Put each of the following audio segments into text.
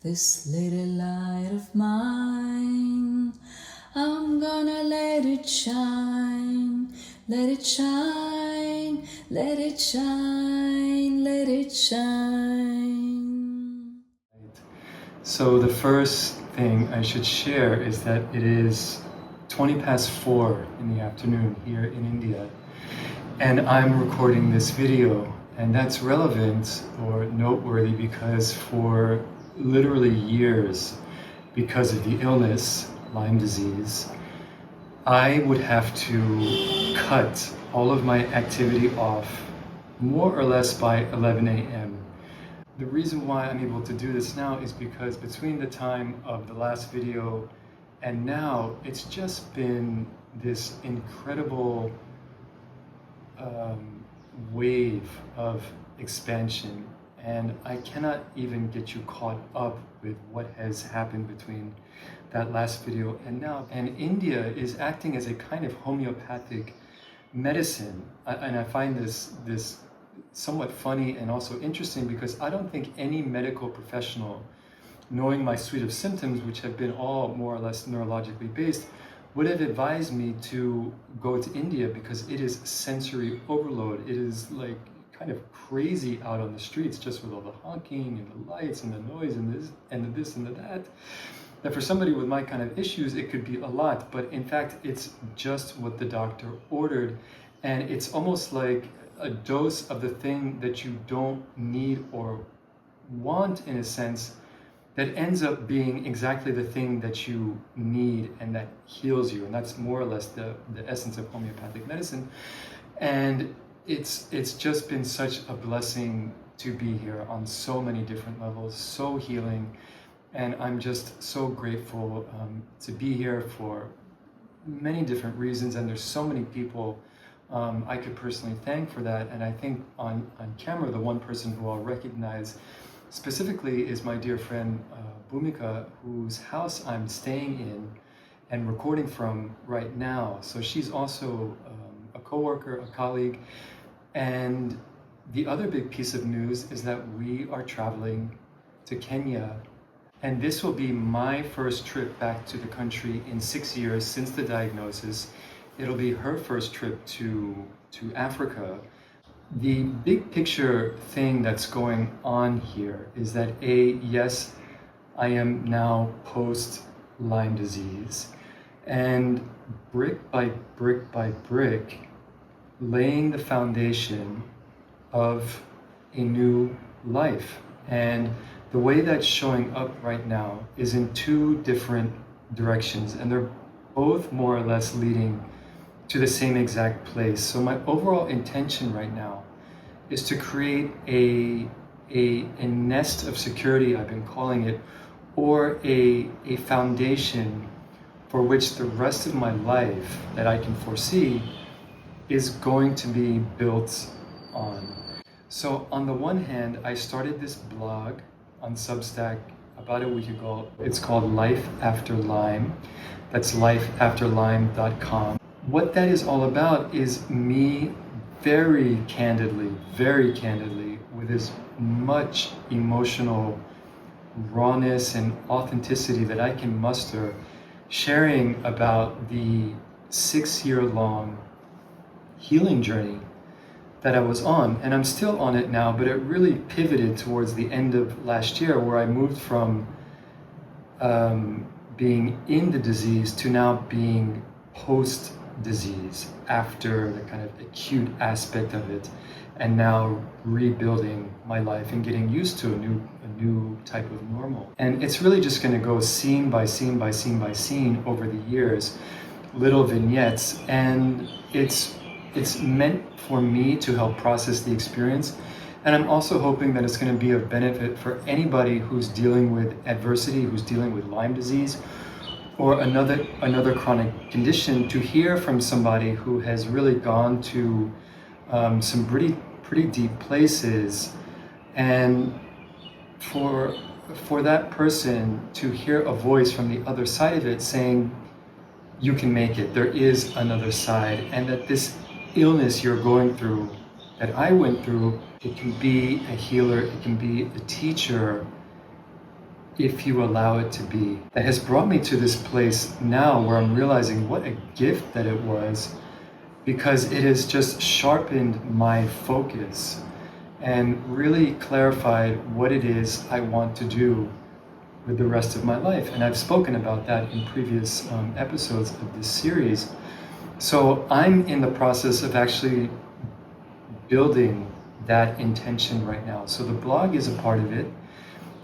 This little light of mine, I'm gonna let it shine, let it shine, let it shine, let it shine. So the first thing I should share is that it is 20 past 4 in the afternoon here in India, and I'm recording this video, and that's relevant or noteworthy because for literally years, because of the illness, Lyme disease, I would have to cut all of my activity off more or less by 11 a.m. The reason why I'm able to do this now is because between the time of the last video and now, it's just been this incredible wave of expansion, and I cannot even get you caught up with what has happened between that last video and now. And India is acting as a kind of homeopathic medicine, and I find this somewhat funny and also interesting because I don't think any medical professional, knowing my suite of symptoms, which have been all more or less neurologically based, would have advised me to go to India because it is sensory overload. It is like kind of crazy out on the streets just with all the honking and the lights and the noise and this and the this and the that. That for somebody with my kind of issues, it could be a lot, but in fact, it's just what the doctor ordered. And it's almost like a dose of the thing that you don't need or want, in a sense, that ends up being exactly the thing that you need and that heals you. And that's more or less the essence of homeopathic medicine. And it's just been such a blessing to be here on so many different levels, so healing. And I'm just so grateful to be here for many different reasons. And there's so many people I could personally thank for that. And I think on camera, the one person who I'll recognize specifically is my dear friend Bhumika, whose house I'm staying in and recording from right now. So she's also a coworker, a colleague. And the other big piece of news is that we are traveling to Kenya. And this will be my first trip back to the country in 6 years since the diagnosis. It'll be her first trip to Africa. The big picture thing that's going on here is that yes, I am now post Lyme disease, and brick by brick by brick, laying the foundation of a new life. And the way that's showing up right now is in two different directions, and they're both more or less leading to the same exact place. So my overall intention right now is to create a nest of security, I've been calling it, or a foundation for which the rest of my life that I can foresee is going to be built on. So on the one hand, I started this blog on Substack about a week ago. It's called Life After Lyme. That's lifeafterlyme.com. What that is all about is me very candidly, with as much emotional rawness and authenticity that I can muster, sharing about the 6-year-long healing journey that I was on. And I'm still on it now, but it really pivoted towards the end of last year, where I moved from being in the disease to now being post-disease, after the kind of acute aspect of it, and now rebuilding my life and getting used to a new type of normal. And it's really just going to go scene by scene by scene by scene over the years, little vignettes, and it's meant for me to help process the experience. And I'm also hoping that it's going to be of benefit for anybody who's dealing with adversity, who's dealing with Lyme disease or another chronic condition, to hear from somebody who has really gone to some pretty deep places, and for that person to hear a voice from the other side of it saying, you can make it, there is another side, and that this illness you're going through, that I went through, it can be a healer, it can be a teacher, if you allow it to be. That has brought me to this place now where I'm realizing what a gift that it was, because it has just sharpened my focus and really clarified what it is I want to do with the rest of my life. And I've spoken about that in previous episodes of this series. So I'm in the process of actually building that intention right now. So the blog is a part of it.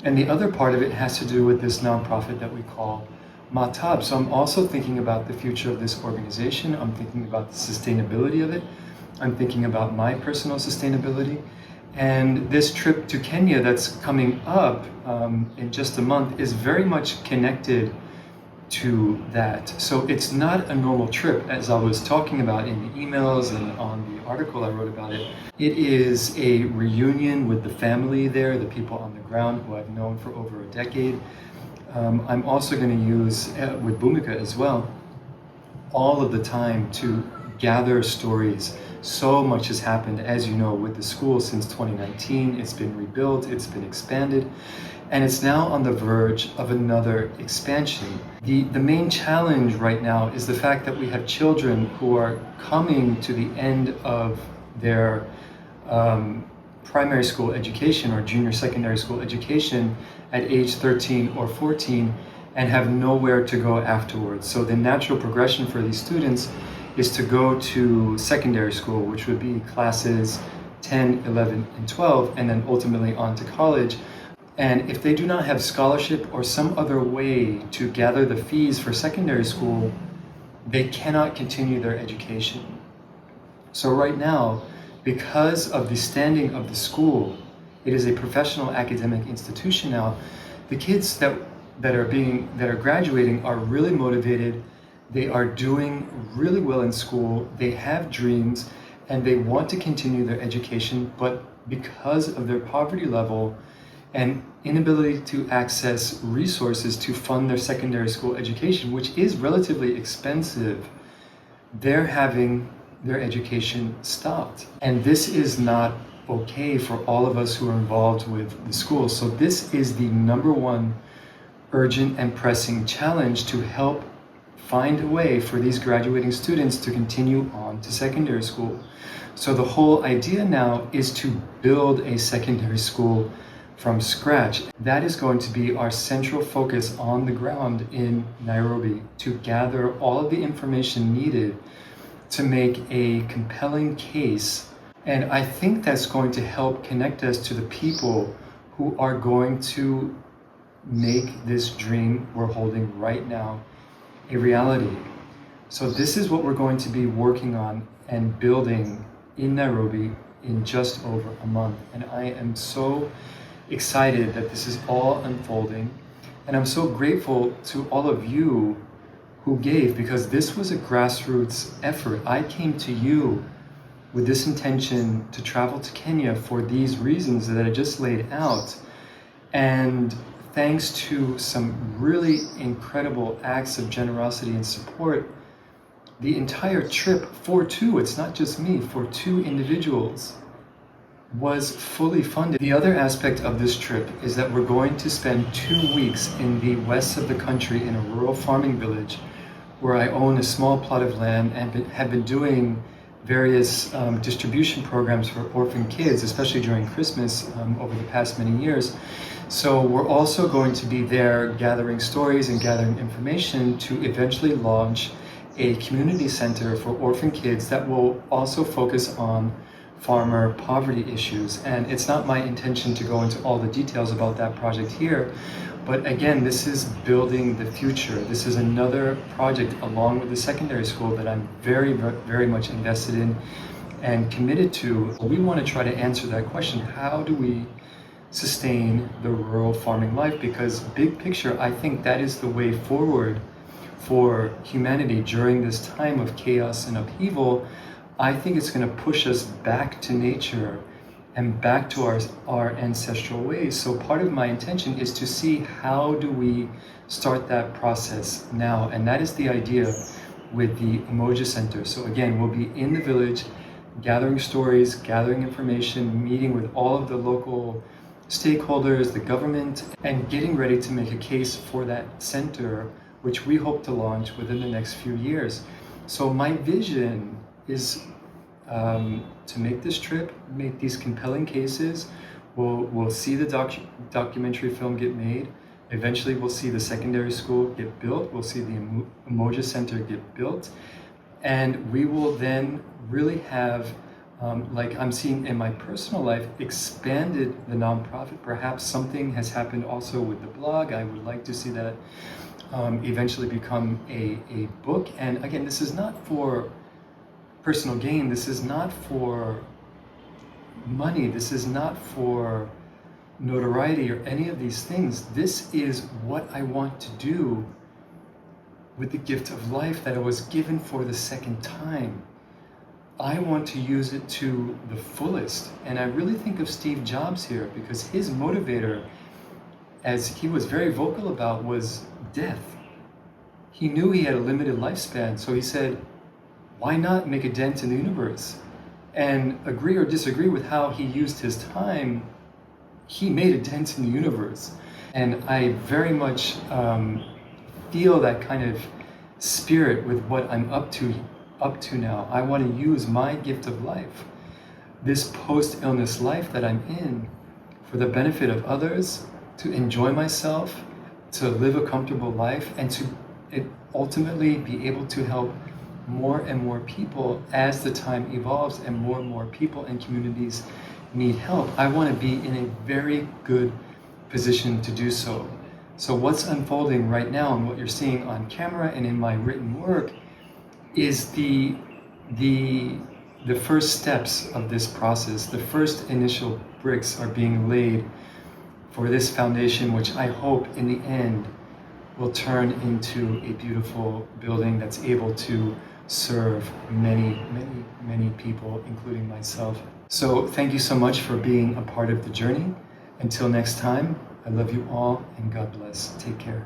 And the other part of it has to do with this nonprofit that we call Matab. So I'm also thinking about the future of this organization. I'm thinking about the sustainability of it. I'm thinking about my personal sustainability. And this trip to Kenya that's coming up in just a month is very much connected to that. So it's not a normal trip, as I was talking about in the emails and on the article I wrote about it. It is a reunion with the family there, the people on the ground who I've known for over a decade. I'm also going to use, with Bhumika as well, all of the time to gather stories. So much has happened, as you know, with the school since 2019. It's been rebuilt, it's been expanded, and it's now on the verge of another expansion. The main challenge right now is the fact that we have children who are coming to the end of their primary school education or junior secondary school education at age 13 or 14 and have nowhere to go afterwards. So the natural progression for these students is to go to secondary school, which would be classes 10, 11, and 12, and then ultimately on to college. And if they do not have scholarship or some other way to gather the fees for secondary school, they cannot continue their education. So right now, because of the standing of the school, it is a professional academic institution now. The kids that are graduating are really motivated. They are doing really well in school. They have dreams and they want to continue their education, but because of their poverty level and inability to access resources to fund their secondary school education, which is relatively expensive, they're having their education stopped. And this is not okay for all of us who are involved with the school. So this is the number one urgent and pressing challenge, to help find a way for these graduating students to continue on to secondary school. So the whole idea now is to build a secondary school from scratch. That is going to be our central focus on the ground in Nairobi, to gather all of the information needed to make a compelling case. And I think that's going to help connect us to the people who are going to make this dream we're holding right now a reality. So this is what we're going to be working on and building in Nairobi in just over a month. And I am so excited that this is all unfolding. And I'm so grateful to all of you who gave, because this was a grassroots effort. I came to you with this intention to travel to Kenya for these reasons that I just laid out. And thanks to some really incredible acts of generosity and support, the entire trip for two, it's not just me, for two individuals, was fully funded. The other aspect of this trip is that we're going to spend 2 weeks in the west of the country in a rural farming village where I own a small plot of land and have been doing various distribution programs for orphan kids, especially during Christmas over the past many years. So we're also going to be there gathering stories and gathering information to eventually launch a community center for orphan kids that will also focus on farmer poverty issues. And it's not my intention to go into all the details about that project here, but again, this is building the future. This is another project along with the secondary school that I'm very, very much invested in and committed to. We want to try to answer that question. How do we sustain the rural farming life? Because big picture, I think that is the way forward for humanity during this time of chaos and upheaval. I think it's going to push us back to nature and back to our ancestral ways. So part of my intention is to see how do we start that process now. And that is the idea with the Umoja Center. So again, we'll be in the village, gathering stories, gathering information, meeting with all of the local stakeholders, the government, and getting ready to make a case for that center, which we hope to launch within the next few years. So my vision is to make this trip, make these compelling cases. We'll see the documentary film get made. Eventually we'll see the secondary school get built. We'll see the Umoja Center get built. And we will then really have, like I'm seeing in my personal life, expanded the nonprofit. Perhaps something has happened also with the blog. I would like to see that eventually become a book. And again, this is not for personal gain. This is not for money. This is not for notoriety or any of these things. This is what I want to do with the gift of life that I was given for the second time. I want to use it to the fullest. And I really think of Steve Jobs here, because his motivator, as he was very vocal about, was death. He knew he had a limited lifespan, so he said, why not make a dent in the universe? And agree or disagree with how he used his time, he made a dent in the universe. And I very much feel that kind of spirit with what I'm up to now. I want to use my gift of life, this post-illness life that I'm in, for the benefit of others, to enjoy myself, to live a comfortable life, and to ultimately be able to help more and more people as the time evolves and more people and communities need help. I want to be in a very good position to do so. So what's unfolding right now and what you're seeing on camera and in my written work is the first steps of this process. The first initial bricks are being laid for this foundation, which I hope in the end will turn into a beautiful building that's able to serve many people, including myself. So thank you so much for being a part of the journey. Until next time, I love you all and God bless. Take care.